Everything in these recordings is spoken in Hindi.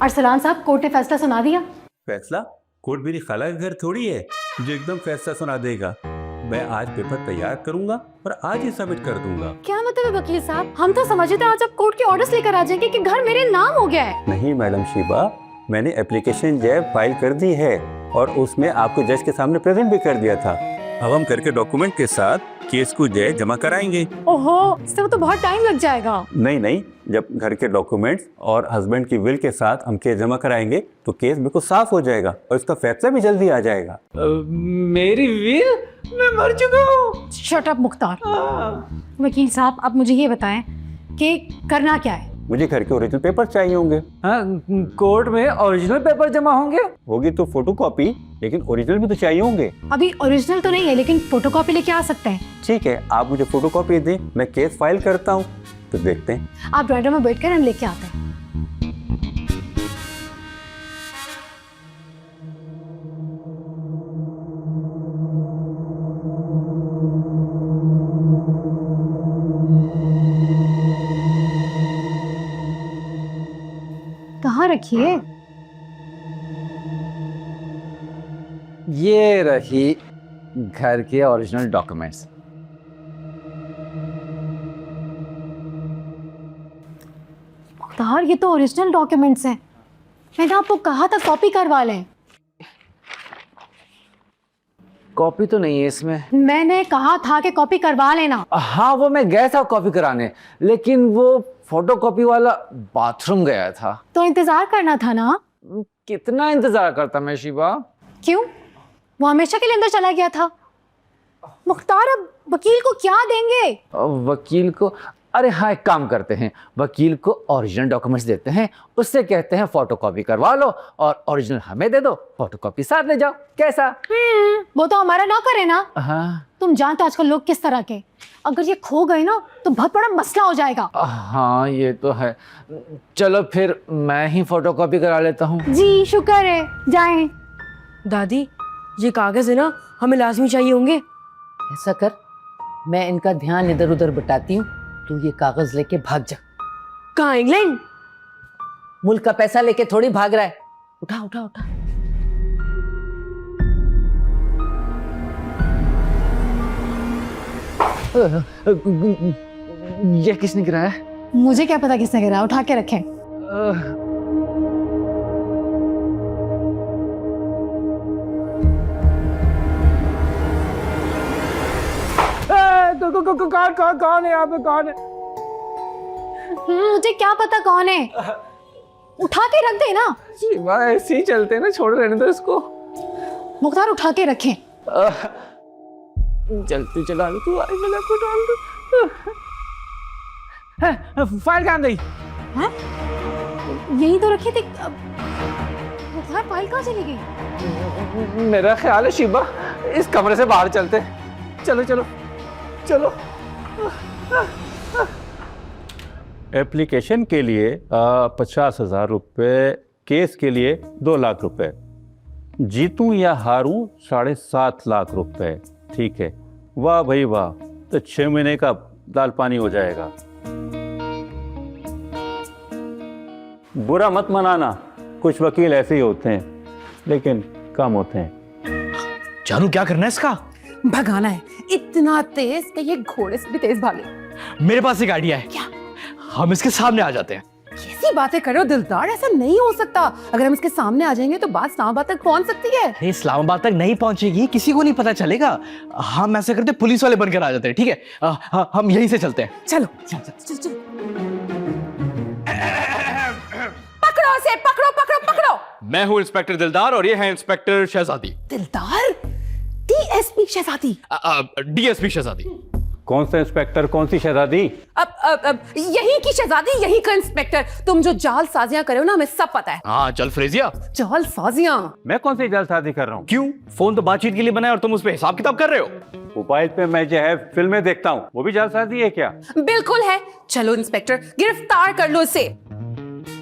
अरसलान साहब, कोर्ट ने फैसला सुना दिया। फैसला? कोर्ट मेरी खाला का घर थोड़ी है जो एकदम फैसला सुना देगा। मैं आज पेपर तैयार करूंगा और आज ही सबमिट कर दूंगा। क्या मतलब है वकील साहब? हम तो समझे थे आज आप कोर्ट के ऑर्डर्स लेकर आ जाएंगे कि घर मेरे नाम हो गया है। नहीं मैडम शीबा, मैंने एप्लीकेशन जैब फाइल कर दी है और उसमें आपको जज के सामने प्रेजेंट भी कर दिया था। अब हम घर के डॉक्यूमेंट के साथ केस को जय जमा कराएंगे। ओहो, इससे तो बहुत टाइम लग जाएगा। नहीं, जब घर के डॉक्यूमेंट्स और हस्बैंड की विल के साथ हम केस जमा कराएंगे तो केस बिल्कुल साफ हो जाएगा और इसका फैसला भी जल्दी आ जाएगा। मेरी विल? मैं मर चुका हूँ। Shut up Mukhtar. वकील साहब, आप मुझे ये बताएं कि करना क्या है? मुझे घर के ओरिजिनल पेपर चाहिए होंगे। हाँ, कोर्ट में ओरिजिनल पेपर जमा होंगे? होगी तो फोटोकॉपी, लेकिन ओरिजिनल भी तो चाहिए होंगे। अभी ओरिजिनल तो नहीं है, लेकिन फोटोकॉपी लेके आ सकते हैं। ठीक है, आप मुझे फोटोकॉपी दें, मैं केस फाइल करता हूँ, तो देखते हैं। आप ड्राइवर में बैठकर हम लेके आते हैं। कहाँ रखिए? ये रही घर के ओरिजिनल डॉक्यूमेंट्स। मुख्तार, ये तो ओरिजिनल डॉक्यूमेंट्स हैं। मैंने आपको कहा था कॉपी करवा लें। कॉपी तो नहीं है इसमें। मैंने कहा था कि कॉपी करवा लेना। हाँ, वो मैं गया था कॉपी कराने, लेकिन वो फोटोकॉपी वाला बाथरूम गया था। तो इंतजार करना था ना। कितना इंतजार करता मैं शिबा? क्यों? वो हमेशा के लिए अंदर चला गया था। मुख्तार, अब वकील को क्या देंगे? वकील को? अरे हाँ, एक काम करते हैं, वकील को ओरिजिनल डॉक्यूमेंट्स देते हैं, उससे कहते हैं फोटोकॉपी करवा लो और ओरिजिनल हमें दे दो, फोटोकॉपी साथ ले जाओ। कैसा? वो तो हमारा नौकर है ना। हाँ तुम जानते हो आजकल लोग किस तरह के। अगर ये खो गए ना तो बहुत बड़ा मसला हो जाएगा। हाँ, ये तो है। चलो फिर मैं ही फोटोकॉपी करा लेता हूँ। जी शुक्र है, जाएं। दादी, ये कागज है ना, हमें लाजमी चाहिए होंगे। ऐसा कर, मैं इनका ध्यान इधर उधर बटाती हूँ, तू ये कागज लेके भाग जा। कहाँ? इंग्लैंड? मुल्क का पैसा लेके थोड़ी भाग रहा है। उठा उठा उठा। ये किसने गिराया? मुझे क्या पता किसने गिरा, उठा के रखें। कौन है यहाँ पे? कौन है? मुझे क्या पता कौन है। उठा के रख दे ना। शिवा, ऐसे ही चलते हैं ना, छोड़ रहने दो इसको। मुख्तार, उठा के रखें। चलते चला लो, तू आई मिला को डाल दो। फाइल कहाँ गई? हैं? यही तो रखी थी। मुख्तार, फाइल कहाँ चली गई? मेरा ख्याल है शिबा, इस कमरे से बाहर चलते हैं। चलो चलो चलो। एप्लीकेशन के लिए 50,000 रुपये, केस के लिए 2 लाख रुपए, जीतूं या हारूं 7.5 लाख रुपए। ठीक है, वाह भाई वाह, तो 6 महीने का दाल पानी हो जाएगा। बुरा मत मनाना, कुछ वकील ऐसे ही होते हैं, लेकिन कम होते हैं। जानू, क्या करना है इसका? भगाना है, इतना तेज कि ये घोड़े से भी तेज भागे। मेरे पास एक आइडिया है। क्या? हम इसके सामने आ जाते हैं। कैसी बातें कर रहे हो दिलदार? ऐसा नहीं हो सकता। अगर हम इसके सामने आ जाएंगे तो बात इस्लामाबाद तक पहुंच सकती है। अरे इस्लामाबाद तक नहीं पहुंचेगी, किसी को नहीं पता चलेगा। हम ऐसे करते, पुलिस वाले बनकर आ जाते हैं। ठीक है, हम यहीं से चलते हैं। चलो चल चल चल। पकड़ो से, पकड़ो पकड़ो पकड़ो। मैं हूँ इंस्पेक्टर दिलदार और ये है इंस्पेक्टर शहजादी। दिलदार? डीएसपी शहजादी? डीएसपी शहजादी। कौन सा इंस्पेक्टर, कौन सी शहजादी? अब यही की शहजादी, यही का इंस्पेक्टर। तुम जो जाल साजियां करे हो ना, हमें सब पता है। हाँ, चल फ्रेजिया। जाल साजियां? मैं कौन सी जालसाजी कर रहा हूँ? क्यों? फोन तो बातचीत के लिए बनाया और तुम उस पर हिसाब किताब कर रहे हो। मोबाइल पे मैं जो है फिल्में देखता हूँ, वो भी जालसाजी है क्या? बिल्कुल है। चलो इंस्पेक्टर, गिरफ्तार कर लो इसे।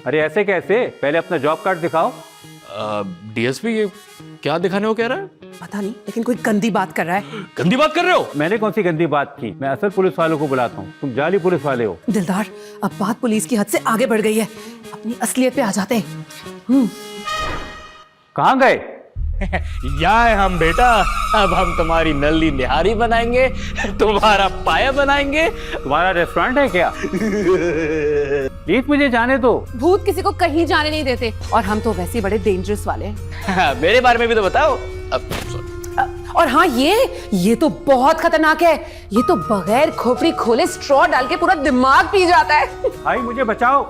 अरे ऐसे कैसे, पहले अपना जॉब कार्ड दिखाओ। डीएसपी क्या दिखाने को कह रहा है? पता नहीं, लेकिन कोई गंदी बात कर रहा है। गंदी बात कर रहे हो? मैंने कौन सी गंदी बात की? मैं असल पुलिस वालों को बुलाता हूँ, तुम जाली पुलिस वाले हो। दिलदार, अब बात पुलिस की हद से आगे बढ़ गई है। अपनी असलियत पे आ जाते हैं। कहाँ गए? यहाँ है हम बेटा, अब हम तुम्हारी नल्ली निहारी बनाएंगे, तुम्हारा पाया बनाएंगे। तुम्हारा रेस्टोरेंट है क्या? प्लीज मुझे जाने दो। भूत किसी को कहीं जाने नहीं देते, और हम तो वैसे ही बड़े डेंजरस वाले हैं। मेरे बारे में भी तो बताओ। और हाँ, ये तो बहुत खतरनाक है। ये तो बगैर खोपड़ी खोले स्ट्रॉ डाल के पूरा दिमाग पी जाता है। भाई मुझे बचाओ,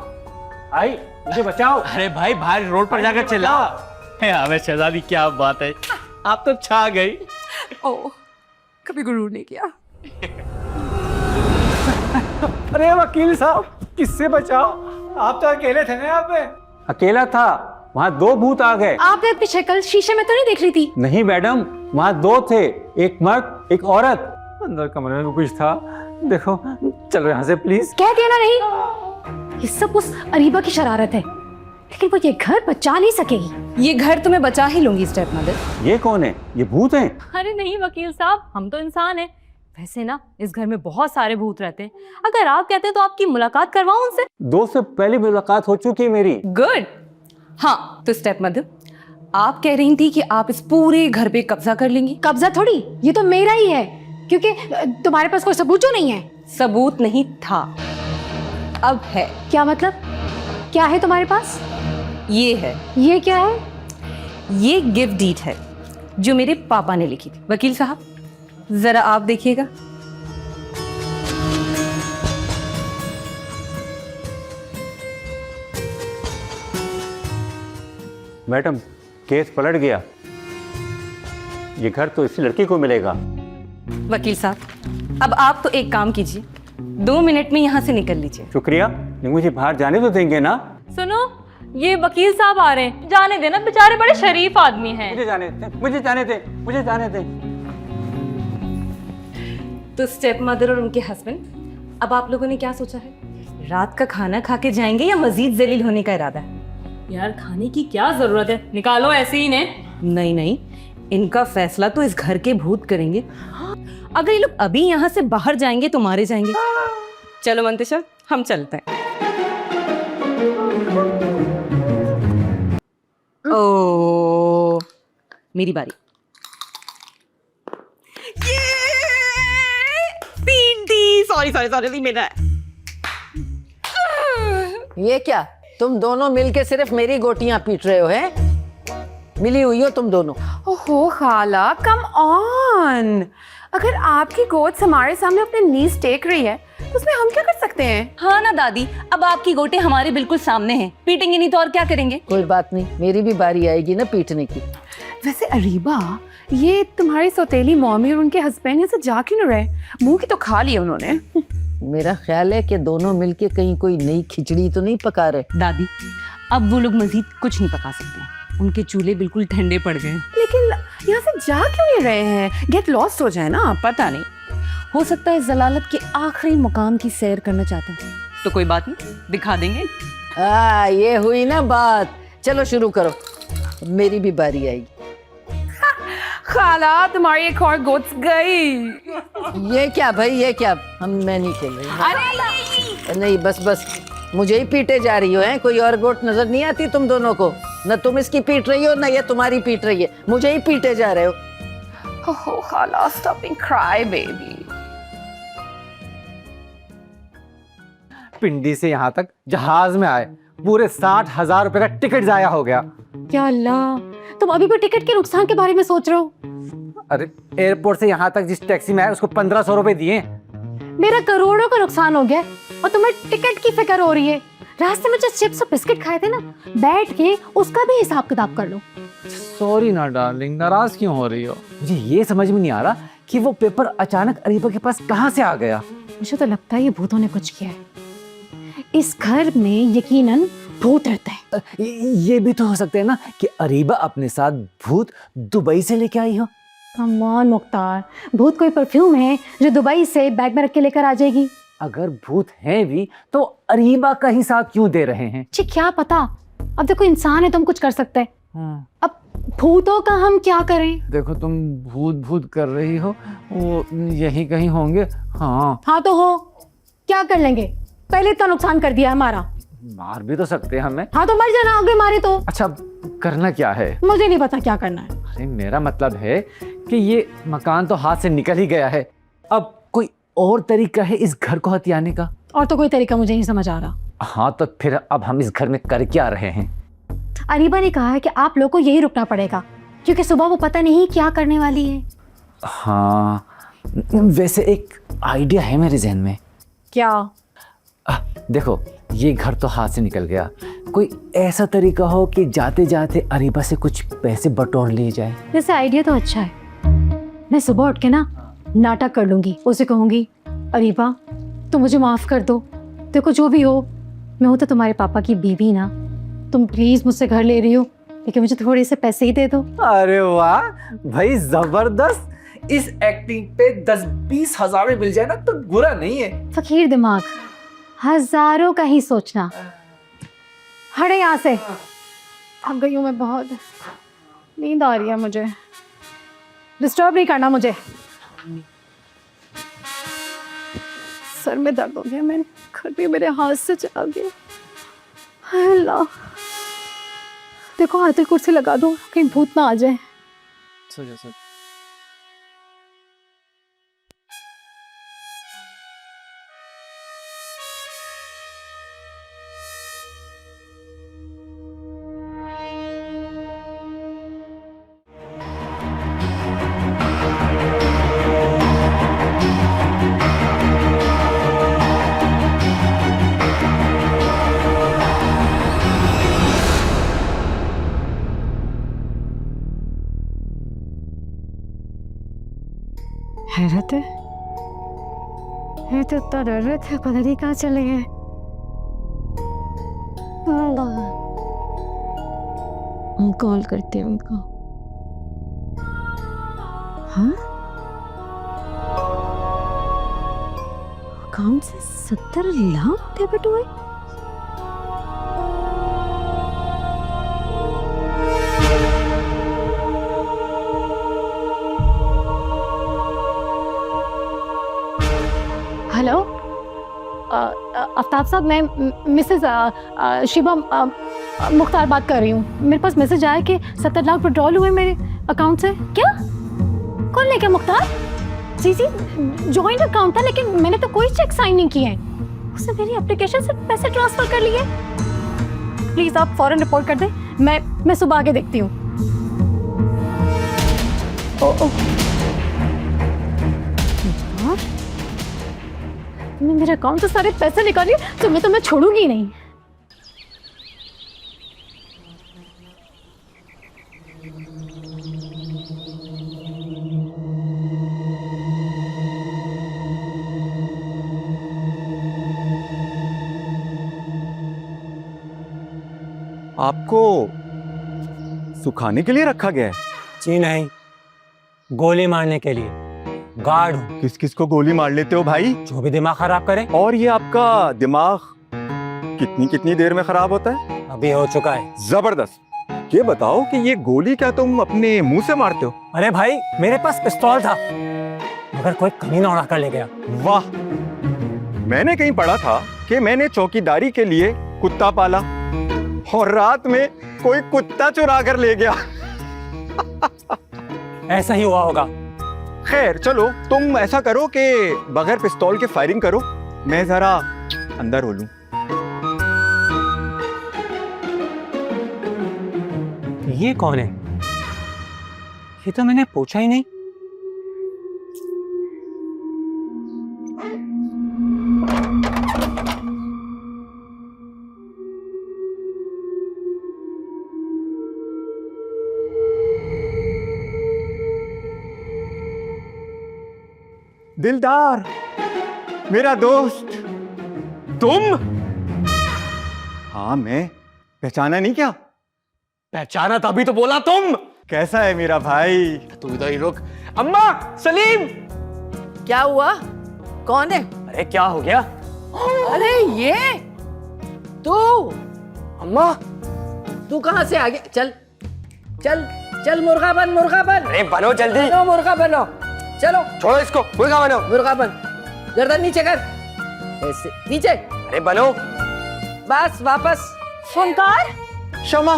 भाई मुझे बचाओ। अरे भाई बाहर रोड पर जाकर चिल्लाओ। हमें शहजादी, क्या बात है, आप तो छा गई। ओह, कभी गुरूर नहीं किया। अरे वकील साहब, किससे बचाओ? आप तो अकेले थे ना यहाँ पे? अकेला था, वहाँ 2 भूत आ गए। आपने अपनी शक्ल शीशे में तो नहीं देख ली थी? नहीं मैडम, वहाँ 2 थे, एक मर्द एक औरत। अंदर कमरे में कुछ था, देखो। चलो यहाँ से प्लीज। कह दिया ना नहीं, ये सब उस अरीबा की शरारत है, लेकिन वो ये घर बचा नहीं सकेगी। ये घर तुम्हें बचा ही लूंगी स्टेप मदर। ये कौन है? ये भूत हैं? अरे नहीं वकील साहब, हम तो इंसान हैं। वैसे ना इस घर में बहुत सारे भूत रहते हैं। अगर आप कहते हैं तो आपकी मुलाकात करवाऊं उनसे। 2 से पहले मुलाकात हो चुकी है मेरी। गुड। हाँ तो स्टेप मदर, आप कह रही थी कि आप इस पूरे घर पे कब्जा कर लेंगी। कब्जा थोड़ी, ये तो मेरा ही है, क्योंकि तुम्हारे पास कोई सबूत जो नहीं है। सबूत नहीं था, अब है। क्या मतलब? क्या है तुम्हारे पास? ये है। ये क्या है? ये गिफ्ट डीड है जो मेरे पापा ने लिखी थी। वकील साहब जरा आप देखिएगा। मैडम, केस पलट गया। ये घर तो इसी लड़की को मिलेगा। वकील साहब अब आप तो एक काम कीजिए, 2 मिनट में यहाँ से निकल लीजिए। शुक्रिया, नहीं मुझे बाहर जाने तो देंगे ना? सुनो, ये वकील साहब आ रहे हैं, जाने देना, बेचारे बड़े शरीफ आदमी हैं। मुझे जाने दे, मुझे जाने दे, मुझे जाने दे। तो स्टेप मदर और उनके हस्बैंड, अब आप लोगों ने क्या सोचा है? रात का खाना खा के जाएंगे या मजीद जलील होने का इरादा है? यार खाने की क्या जरूरत है, निकालो ऐसे ही ने। नहीं नहीं, इनका फैसला तो इस घर के भूत करेंगे। अगर ये लोग अभी यहाँ से बाहर जाएंगे तो मारे जाएंगे। चलो मंतिशा, हम चलते हैं। ओ, मेरी बारी। सॉरी मेरा। ये क्या, तुम दोनों मिलके सिर्फ मेरी गोटियां पीट रहे हो? हैं मिली हुई हो तुम दोनों? ओहो खाला, कम ऑन। अगर आपकी गोद हमारे सामने अपने नीज टेक रही है तो उसमें हम क्या कर सकते हैं? हाँ ना दादी, अब आपकी गोटे हमारे बिल्कुल सामने हैं, पीटेंगे नहीं तो और क्या करेंगे? कोई बात नहीं, मेरी भी बारी आएगी ना पीटने की। वैसे अरीबा, ये तुम्हारी सौतेली मॉमी और उनके हस्बैंड यहाँ से जा क्यों न रहे? मुंह की तो खा लिया उन्होंने। मेरा ख्याल है कि दोनों मिलके कहीं कोई नई खिचड़ी तो नहीं पका रहे। दादी, अब वो लोग मजीद कुछ नहीं पका सकते, उनके चूल्हे बिल्कुल ठंडे पड़ गए। लेकिन यहाँ से जा क्यों नहीं रहे हैं? गेट लॉस्ट हो जाए ना, पता नहीं। हो सकता है जलालत के आखिरी मुकाम की सैर करना चाहते हो। तो कोई बात नहीं, दिखा देंगे। ये हुई ना बात। चलो शुरू करो, मेरी भी बारी आएगी। खाला, तुम्हारी एक और गोद गई। ये क्या भाई, ये क्या? मैं नहीं खेल रही। नहीं बस, मुझे ही पीटे जा रही हो। हैं कोई और गोट नजर नहीं आती तुम दोनों को? न तुम इसकी पीट रही हो, न ये तुम्हारी पीट रही है, मुझे ही पीटे जा रहे हो। ओह खाला, स्टॉप एंड क्राई बेबी। पिंडी से यहाँ तक जहाज में आए, पूरे 60,000 रुपए का टिकट जाया हो गया। क्या अल्लाह, तुम अभी भी टिकट के नुकसान के बारे में सोच रहे हो? अरे एयरपोर्ट से यहाँ तक जिस टैक्सी में आए उसको 1500 रुपए दिए। मेरा करोड़ों का नुकसान हो गया और तुम्हें टिकट की फिक्र हो रही है। रास्ते में जो चिप्स और बिस्किट खाए थे ना, बैठ के उसका भी हिसाब किताब कर लो। सॉरी ना डार्लिंग, नाराज क्यों हो रही हो? मुझे ये समझ में नहीं आ रहा कि वो पेपर अचानक अरीबा के पास कहाँ से आ गया। मुझे तो लगता है ये भूतों ने कुछ किया है। इस घर में यकीनन भूत रहता है। ये भी तो हो सकता है ना कि अरीबा अपने साथ भूत दुबई से लेके आई हो। कम ऑन मुख्तार, भूत कोई परफ्यूम है जो दुबई से बैग में रख के लेकर आ जाएगी? अगर भूत हैं भी तो अरीबा का ही साथ क्यों दे रहे हैं? जी क्या पता, अब देखो इंसान है तो हम कुछ कर सकते हैं। अब भूतों का हम क्या करें? देखो तुम भूत कर रही हो, वो यही कहीं होंगे। हाँ तो हो, क्या कर लेंगे? पहले इतना नुकसान कर दिया हमारा। मार भी तो सकते हैं हमें। हाँ तो मर जाना, अगर मारे तो। अच्छा करना क्या है? मुझे नहीं पता क्या करना है। अरे मेरा मतलब है कि ये मकान तो हाथ से निकल ही गया है, अब कोई और तरीका है इस घर को हथियाने का? और तो कोई तरीका मुझे नहीं समझ आ रहा। हाँ तो फिर अब हम इस घर में कर क्या रहे हैं? अरीबा ने कहा है कि आप लोग को यही रुकना पड़ेगा, क्योंकि सुबह वो पता नहीं क्या करने वाली है। हाँ वैसे एक आइडिया है मेरे जहन में। क्या? देखो ये घर तो हाथ से निकल गया, कोई ऐसा तरीका हो कि जाते जाते अरीबा से कुछ पैसे बटोर लिए जाए। वैसे आइडिया तो अच्छा है। मैं सुबह उठ के ना नाटक कर लूंगी, उसे कहूंगी अरीबा तुम मुझे माफ कर दो, देखो जो भी हो मैं हूं तो तुम्हारे पापा की बीवी ना, तुम प्लीज मुझसे घर ले रही हो लेकिन मुझे थोड़े से पैसे ही दे दो। अरे वाह भाई जबरदस्त, इस एक्टिंग पे 10-20 हजार में मिल जाए ना तो बुरा नहीं है। फकीर दिमाग, हजारों का ही सोचना। हटे यहाँ से, थक गई हूँ मैं बहुत, नींद आ रही है मुझे, डिस्टर्ब नहीं करना मुझे। सर में दर्द हो गया, मैंने घर भी मेरे हाथ से चला गया। हाय अल्लाह, देखो हाथ कुर्सी लगा दो कहीं भूत ना आ जाए। हैरत है, ये तो इतना डर रहे थे, पता नहीं कहाँ चले गए। हम कॉल करते हैं उनको। हाँ अकाउंट से 70 लाख डेबिट हुए। हेलो आफ्ताब साहब, मैं मिसेस शिबम मुख्तार बात कर रही हूँ। मेरे पास मैसेज आया कि 70 लाख विड्रॉल हुए मेरे अकाउंट से। क्या? कौन लेके? मुख्तार? जी जी, जॉइंट अकाउंट था लेकिन मैंने तो कोई चेक साइन नहीं किए हैं, उसने मेरी एप्लीकेशन से पैसे ट्रांसफर कर लिए। प्लीज आप फौरन रिपोर्ट कर दें, मैं सुबह आके देखती हूँ। तुमने मेरे अकाउंट से सारे पैसे निकाले, तो मैं छोड़ूंगी नहीं। आपको सुखाने के लिए रखा गया है? जी नहीं, गोली मारने के लिए। गार्ड हूँ। किस किस को गोली मार लेते हो भाई? जो भी दिमाग खराब करे। और ये आपका दिमाग कितनी कितनी देर में खराब होता है? अभी हो चुका है। जबरदस्त। ये बताओ कि ये गोली क्या तुम अपने मुंह से मारते हो? अरे भाई मेरे पास पिस्तौल था, मगर कोई कमीना उड़ा कर ले गया। वाह, मैंने कहीं पढ़ा था कि मैंने चौकीदारी के लिए कुत्ता पाला और रात में कोई कुत्ता चुरा कर ले गया। ऐसा ही हुआ होगा। खैर चलो, तुम ऐसा करो कि बगैर पिस्तौल के फायरिंग करो, मैं जरा अंदर हो लूं। ये कौन है? ये तो मैंने पूछा ही नहीं। दिलदार, मेरा दोस्त, तुम? हाँ मैं, पहचाना नहीं क्या? पहचाना तभी तो बोला तुम। कैसा है मेरा भाई? तू इधर ही रुक। अम्मा, सलीम। क्या हुआ? कौन है? अरे क्या हो गया? अरे ये तू? अम्मा। तू कहाँ से आ गया? चल चल चल, मुर्गा बन, मुर्गा बन। अरे बनो जल्दी। बनो, मुर्गा बनो। चलो छोड़ो इसको, मुर्गा बनो। मुर्गा बन, गर्दन नीचे कर, ऐसे नीचे। अरे बनो। बस वापस। फनकार, क्षमा।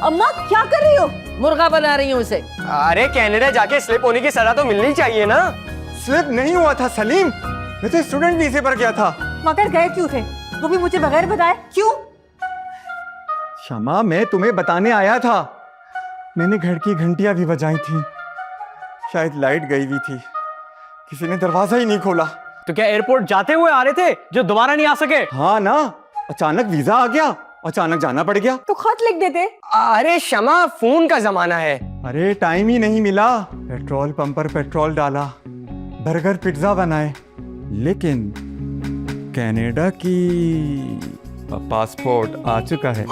अम्मा क्या कर रही हो? मुर्गा बना रही हूँ उसे। अरे कनाडा जाके स्लिप होने की सजा तो मिलनी चाहिए ना। स्लिप नहीं हुआ था सलीम, मैं तो स्टूडेंट वीजे पर गया था। मगर गए क्यों थे? वो भी मुझे बगैर बताए, क्यों? क्षमा, मैं तुम्हें बताने आया था। मैंने घर की घंटियां भी बजाई थी, शायद लाइट गई हुई थी, किसी ने दरवाजा ही नहीं खोला। तो क्या एयरपोर्ट जाते हुए आ रहे थे जो दोबारा नहीं आ सके? हाँ ना, अचानक वीजा आ गया, अचानक जाना पड़ गया। तो खत लिख देते। अरे क्षमा, फोन का जमाना है। अरे टाइम ही नहीं मिला। पेट्रोल पंप पर पेट्रोल डाला, बर्गर पिज्जा बनाए, लेकिन कनाडा की पासपोर्ट आ चुका है।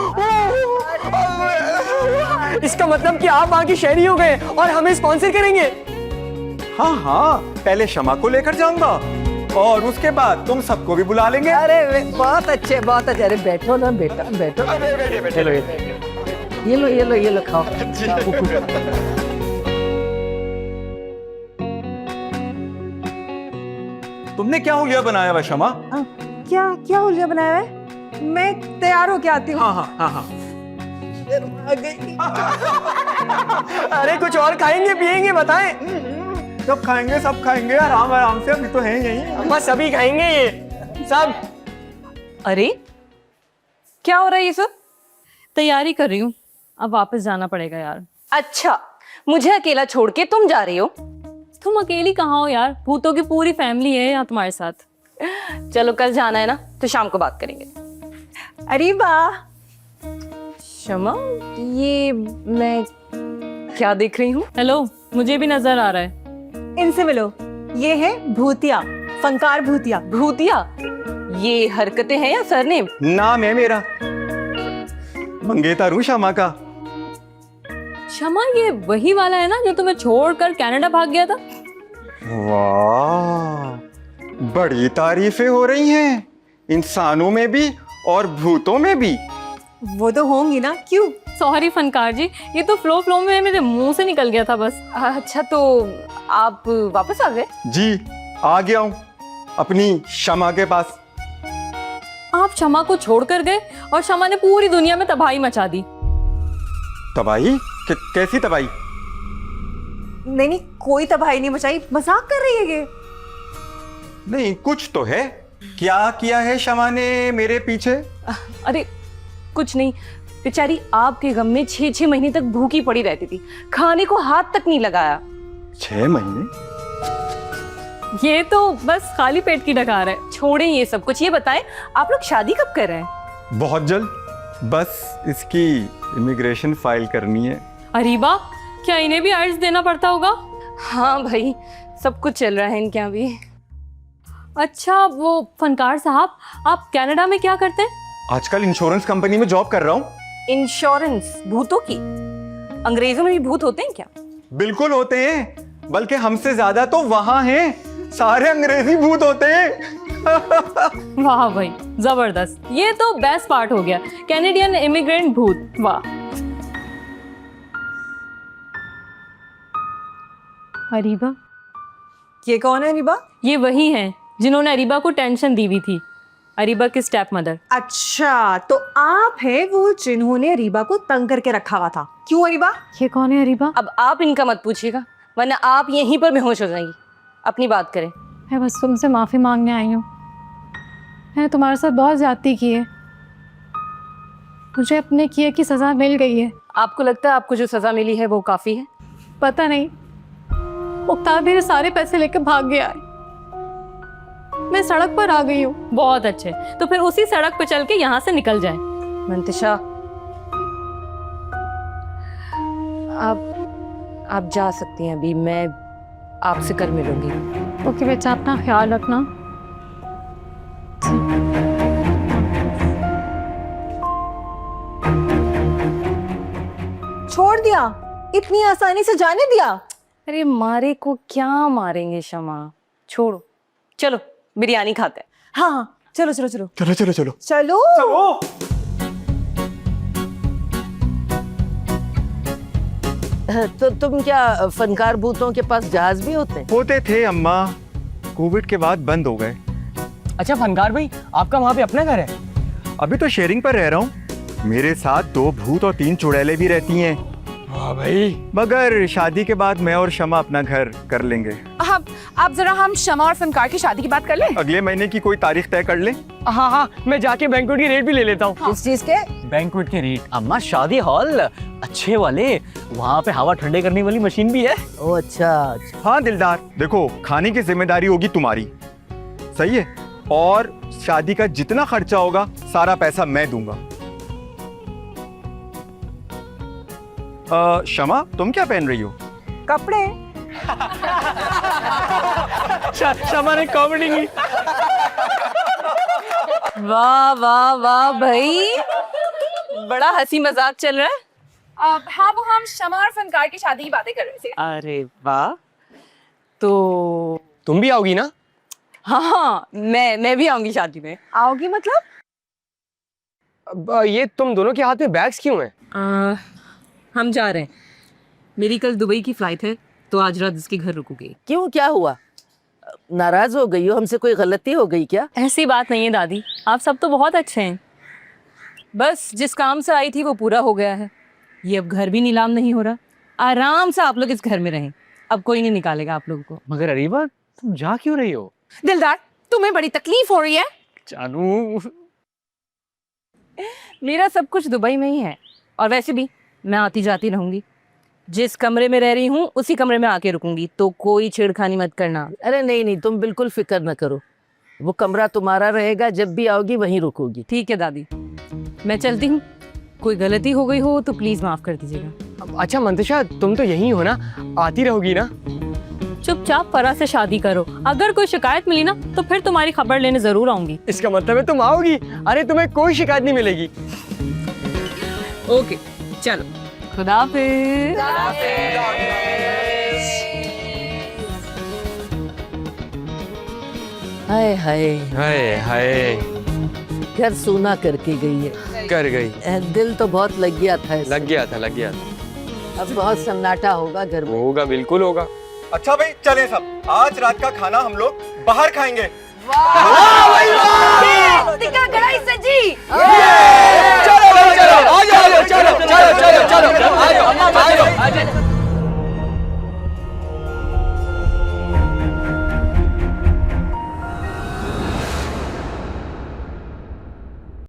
इसका मतलब कि आप वहाँ की शहरी हो गए और हमें स्पॉन्सर करेंगे। हाँ हाँ, पहले क्षमा को लेकर जाऊंगा और उसके बाद तुम सबको भी बुला लेंगे। अरे बहुत अच्छे, बहुत अच्छे। अरे बैठो ना बेटा, बैठो। ये लो खाओ। तुमने क्या हुलिया बनाया हुआ क्षमा? क्या हुलिया बनाया है? मैं तैयार होके आती हूँ। हाँ। अरे कुछ और खाएंगे पिएंगे बताएं। सब खाएंगे आराम आराम से, अभी तो हैं यहीं। अम्मा सभी खाएंगे ये सब। अरे क्या हो रहा है ये सब? तैयारी कर रही हूँ, अब वापस जाना पड़ेगा यार। अच्छा, मुझे अकेला छोड़ के तुम जा रही हो? तुम अकेली कहाँ हो यार, भूतों की पूरी फैमिली है यहाँ तुम्हारे साथ। चलो कल जाना है ना, तो शाम को बात करेंगे। अरे वाह, क्षमा, ये मैं क्या देख रही हूँ? हेलो, मुझे भी नजर आ रहा है। इनसे मिलो, ये है भूतिया, फनकार भूतिया। भूतिया? ये हरकतें हैं या सरनेम? नाम है मेरा, मंगेतर हूँ क्षमा का। क्षमा, ये वही वाला है ना जो तुम्हें छोड़कर कनाडा भाग गया था? वाह, बड़ी तारीफें हो रही हैं, इंसानों में भी और भूतों में भी। वो तो होंगी ना, क्यों? सॉरी फनकार जी, ये तो फ्लो में मेरे मुंह से निकल गया था बस। अच्छा, तो आप वापस आ गए? जी, आ गया हूँ अपनी क्षमा के पास। आप क्षमा को छोड़कर गए और क्षमा ने पूरी दुनिया में तबाही मचा दी। तबाही? कैसी तबाही? नहीं, कोई तबाही नहीं मचाई, मजाक कर रही है ये। नहीं, कुछ तो है। क्या किया है क्षमा ने मेरे पीछे? अरे कुछ नहीं, बेचारी आपके गम में 6 महीने तक भूखी पड़ी रहती थी, खाने को हाथ तक नहीं लगाया। 6 महीने? ये तो बस खाली पेट की डकार है। छोड़ें ये सब कुछ, ये बताएं आप लोग शादी कब कर रहे हैं? बहुत जल्द, बस इसकी इमिग्रेशन फाइल करनी है। अरीबा, क्या इन्हें भी आइल्स देना पड़ता होगा? हाँ भाई, सब कुछ चल रहा है इनके यहाँ भी। अच्छा, वो फनकार साहब, आप कनाडा में क्या करते हैं? आजकल इंश्योरेंस कंपनी में जॉब कर रहा हूँ। इंश्योरेंस? भूतों की? अंग्रेजों में भी भूत होते हैं क्या? बिल्कुल होते हैं, बल्कि हमसे ज्यादा तो वहां हैं, सारे अंग्रेजी भूत होते हैं। वाह भाई, जबरदस्त, ये तो बेस्ट पार्ट हो गया, कैनेडियन इमिग्रेंट भूत। वाह। अरीबा? ये कौन है अरीबा? ये वही हैं जिन्होंने अरीबा को टेंशन दी हुई थी, अरीबा की स्टेप मदर। अच्छा, तो आप हैं वो जिन्होंने अरीबा को तंग करके रखा हुआ था। क्यों अरीबा? ये कौन है अरीबा? अब आप इनका मत पूछिएगा, वरना आप यहीं पर बेहोश हो जाएंगी। अपनी बात करें। मैं बस तुमसे माफ़ी मांगने आई हूँ। मैंने तुम्हारे साथ बहुत ज़्यादती की है, मुझे अपने किए की सज़ा मिल गई है। आपको लगता है आपको जो सज़ा मिली है वो काफ़ी है? पता नहीं, मुख्तार मेरे सारे पैसे लेकर भाग गया है, मैं सड़क पर आ गई हूँ। बहुत अच्छे, तो फिर उसी सड़क पे चल के यहाँ से निकल जाएं। मंतिशा, आप जा सकती हैं अभी, मैं आपसे कल मिलूंगी। ओके बेटा, अपना ख्याल रखना। छोड़ दिया, इतनी आसानी से जाने दिया? अरे मारे को क्या मारेंगे क्षमा, छोड़ो। चलो बिरयानी खाते हैं। हाँ हाँ, चलो चलो चलो चलो चलो चलो चलो। तो तुम क्या फनकार भूतों के पास जहाज भी होते हैं? होते थे अम्मा, कोविड के बाद बंद हो गए। अच्छा फनकार भाई, आपका वहाँ पे अपना घर है? अभी तो शेयरिंग पर रह रहा हूँ। मेरे साथ 2 भूत और 3 चुड़ैलें भी रहती हैं। वाह भाई। मगर शादी के बाद मैं और शमा अपना घर कर लेंगे। आप जरा हम शमा और फनकार की शादी की बात कर लें। अगले महीने की कोई तारीख तय कर लें। हाँ हाँ, मैं जाके बैंक्वेट की रेट भी ले लेता हूँ। किस चीज के? बैंक्वेट के रेट। अम्मा शादी हॉल अच्छे वाले, वहाँ पे हवा ठंडे करने वाली मशीन भी है। ओ अच्छा, अच्छा। हाँ दिलदार, देखो खाने की जिम्मेदारी होगी तुम्हारी, सही है, और शादी का जितना खर्चा होगा सारा पैसा मैं दूंगा। शमा, तुम क्या पहन रही हो? कपड़े। शमा ने कॉमेडी की। वाह वाह वाह भाई, बड़ा हंसी मजाक चल रहा है। हाँ, वो हम शमा और फनकार की शादी की बातें कर रहे थे। अरे वाह, तो तुम भी आओगी ना? हाँ, मैं भी आऊंगी शादी में। आओगी मतलब? अब ये तुम दोनों के हाथ में बैग्स क्यों हैं? हम जा रहे हैं, मेरी कल दुबई की फ्लाइट है, तो आज रात इसके घर रुकूंगी। क्यों, क्या हुआ? नाराज हो गई हो? हमसे कोई गलती हो गई क्या? ऐसी बात नहीं है दादी, आप सब तो बहुत अच्छे हैं। बस जिस काम से आई थी वो पूरा हो गया है। ये अब घर भी नीलाम नहीं हो रहा, आराम से आप लोग इस घर में रहें, अब कोई नहीं निकालेगा आप लोगों को। मगर अरीबा, तुम जा क्यों रही हो? दिलदार, तुम्हें बड़ी तकलीफ हो रही है? जानू, मेरा सब कुछ दुबई में ही है, और वैसे भी मैं आती जाती रहूंगी। जिस कमरे में रह रही हूँ उसी कमरे में आके रुकूंगी, तो कोई छेड़खानी मत करना। अरे नहीं नहीं, तुम बिल्कुल फिक्र न करो, वो कमरा तुम्हारा रहेगा, जब भी आओगी वहीं रुकोगी। ठीक है दादी, मैं चलती हूँ। कोई गलती हो गई हो तो प्लीज माफ कर दीजिएगा। अच्छा मंतशा, तुम तो यहीं हो ना, आती रहोगी ना? चुपचाप फरा से शादी करो, अगर कोई शिकायत मिली ना तो फिर तुम्हारी खबर लेने जरूर आऊंगी। इसका मतलब है तुम आओगी? अरे तुम्हें कोई शिकायत नहीं मिलेगी। ओके चलो, खुदा हाफिज। हाय हाय, हाय हाय, घर सूना करके गई है। कर गई। दिल तो बहुत लग गया था इससे। लग गया था। अब बहुत सन्नाटा होगा घर में। होगा, बिल्कुल होगा। अच्छा भाई चलें सब, आज रात का खाना हम लोग बाहर खाएंगे। कढ़ाई सजी। चलो चलो।